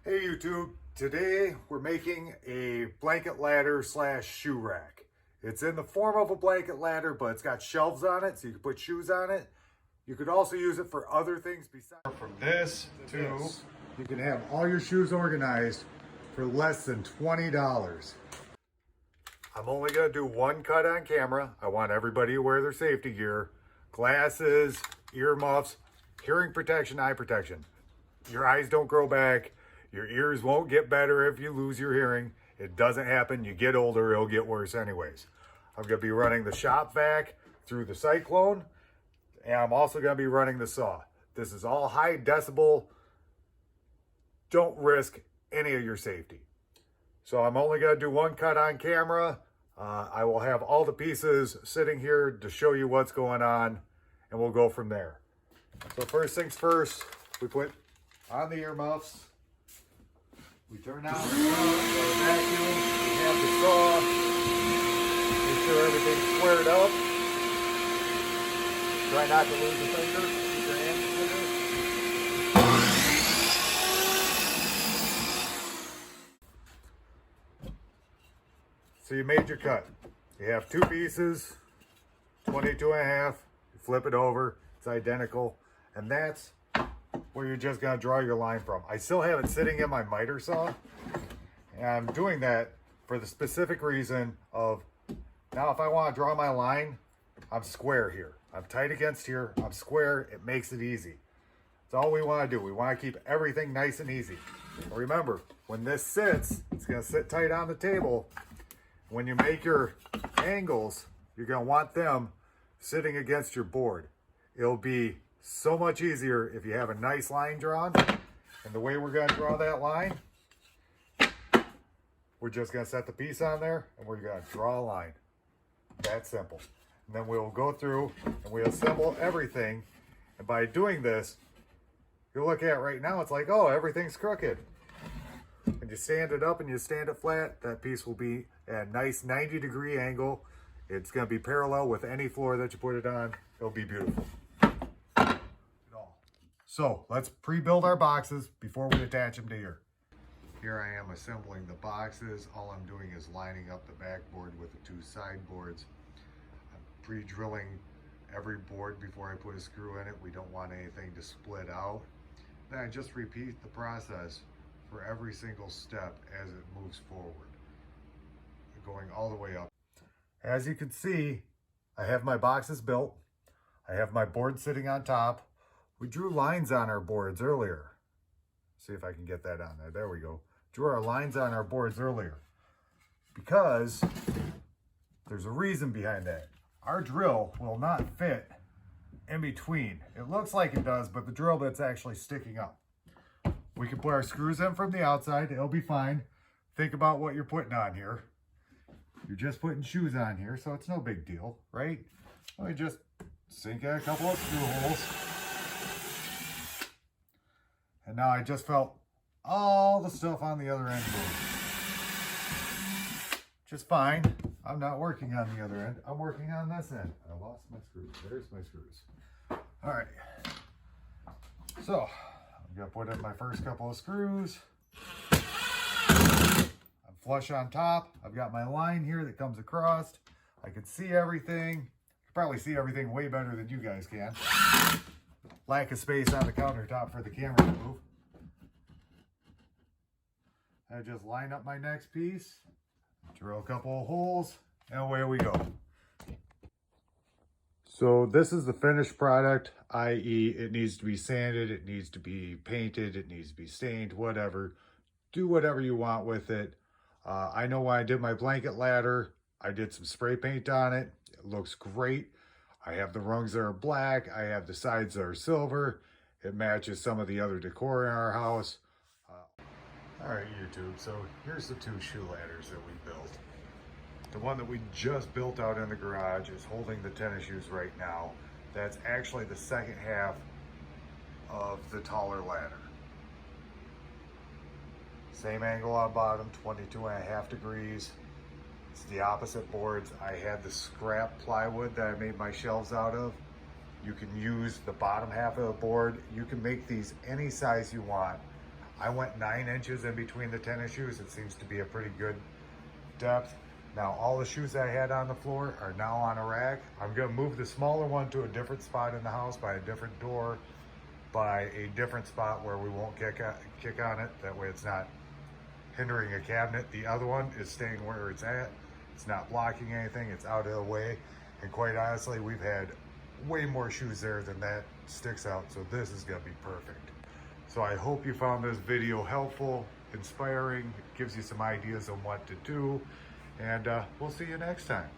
Hey YouTube, today we're making a blanket ladder slash shoe rack. It's in the form of a blanket ladder, but it's got shelves on it so you can put shoes on it. You could also use it for other things besides. From this to this, you can have all your shoes organized for less than $20. I'm only going to do one cut on camera. I want everybody to wear their safety gear, glasses, earmuffs, hearing protection, eye protection. Your eyes don't grow back. Your ears won't get better if you lose your hearing. It doesn't happen. You get older, it'll get worse anyways. I'm going to be running the shop vac through the Cyclone, and I'm also going to be running the saw. This is all high decibel. Don't risk any of your safety. So I'm only going to do one cut on camera. I will have all the pieces sitting here to show you what's going on, and we'll go from there. So first things first, we put on the earmuffs. We turn on the vacuum, we have the saw, make sure everything's squared up. Try not to lose a finger, keep your hands clear. So you made your cut. You have two pieces, 22.5, you flip it over, it's identical, and that's where you're just gonna draw your line from. I still have it sitting in my miter saw, and I'm doing that for the specific reason of, now if I wanna draw my line, I'm square here. I'm tight against here, I'm square, it makes it easy. That's all we wanna do. We wanna keep everything nice and easy. But remember, when this sits, it's gonna sit tight on the table. When you make your angles, you're gonna want them sitting against your board. It'll be so much easier if you have a nice line drawn. And the way we're going to draw that line, we're just going to set the piece on there and we're going to draw a line. That simple. And then we'll go through and we'll assemble everything. And by doing this, you look at right now, it's like, oh, everything's crooked. When you stand it up and you stand it flat, that piece will be at a nice 90-degree angle. It's going to be parallel with any floor that you put it on. It'll be beautiful. So let's pre-build our boxes before we attach them to here. Here I am assembling the boxes. All I'm doing is lining up the backboard with the two side boards. I'm pre-drilling every board before I put a screw in it. We don't want anything to split out. Then I just repeat the process for every single step as it moves forward, going all the way up. As you can see, I have my boxes built. I have my board sitting on top. We drew lines on our boards earlier. See if I can get that on there. There we go. Drew our lines on our boards earlier because there's a reason behind that. Our drill will not fit in between. It looks like it does, but the drill bit's actually sticking up. We can put our screws in from the outside. It'll be fine. Think about what you're putting on here. You're just putting shoes on here, so it's no big deal, right? Let me just sink in a couple of screw holes. And now I just felt all the stuff on the other end move. Just fine. I'm not working on the other end. I'm working on this end. I lost my screws. There's my screws. All right. So I'm going to put in my first couple of screws. I'm flush on top. I've got my line here that comes across. I can see everything. You can probably see everything way better than you guys can. Lack of space on the countertop for the camera to move. I just line up my next piece, drill a couple of holes, and away we go. So this is the finished product, i.e. it needs to be sanded, it needs to be painted, it needs to be stained, whatever. Do whatever you want with it. I know when I did my blanket ladder, I did some spray paint on it. It looks great. I have the rungs that are black. I have the sides that are silver. It matches some of the other decor in our house. All right, YouTube, so here's the two shoe ladders that we built. The one that we just built out in the garage is holding the tennis shoes right now. That's actually the second half of the taller ladder. Same angle on bottom, 22.5 degrees. It's the opposite boards. I had the scrap plywood that I made my shelves out of. You can use the bottom half of the board. You can make these any size you want. I went 9 inches in between the tennis shoes. It seems to be a pretty good depth. Now all the shoes I had on the floor are now on a rack. I'm gonna move the smaller one to a different spot in the house, by a different door, by a different spot where we won't kick on it. That way it's not hindering a cabinet. The other one is staying where it's at. It's not blocking anything, it's out of the way. And quite honestly, we've had way more shoes there than that sticks out, so this is gonna be perfect. So I hope you found this video helpful, inspiring, gives you some ideas on what to do, and we'll see you next time.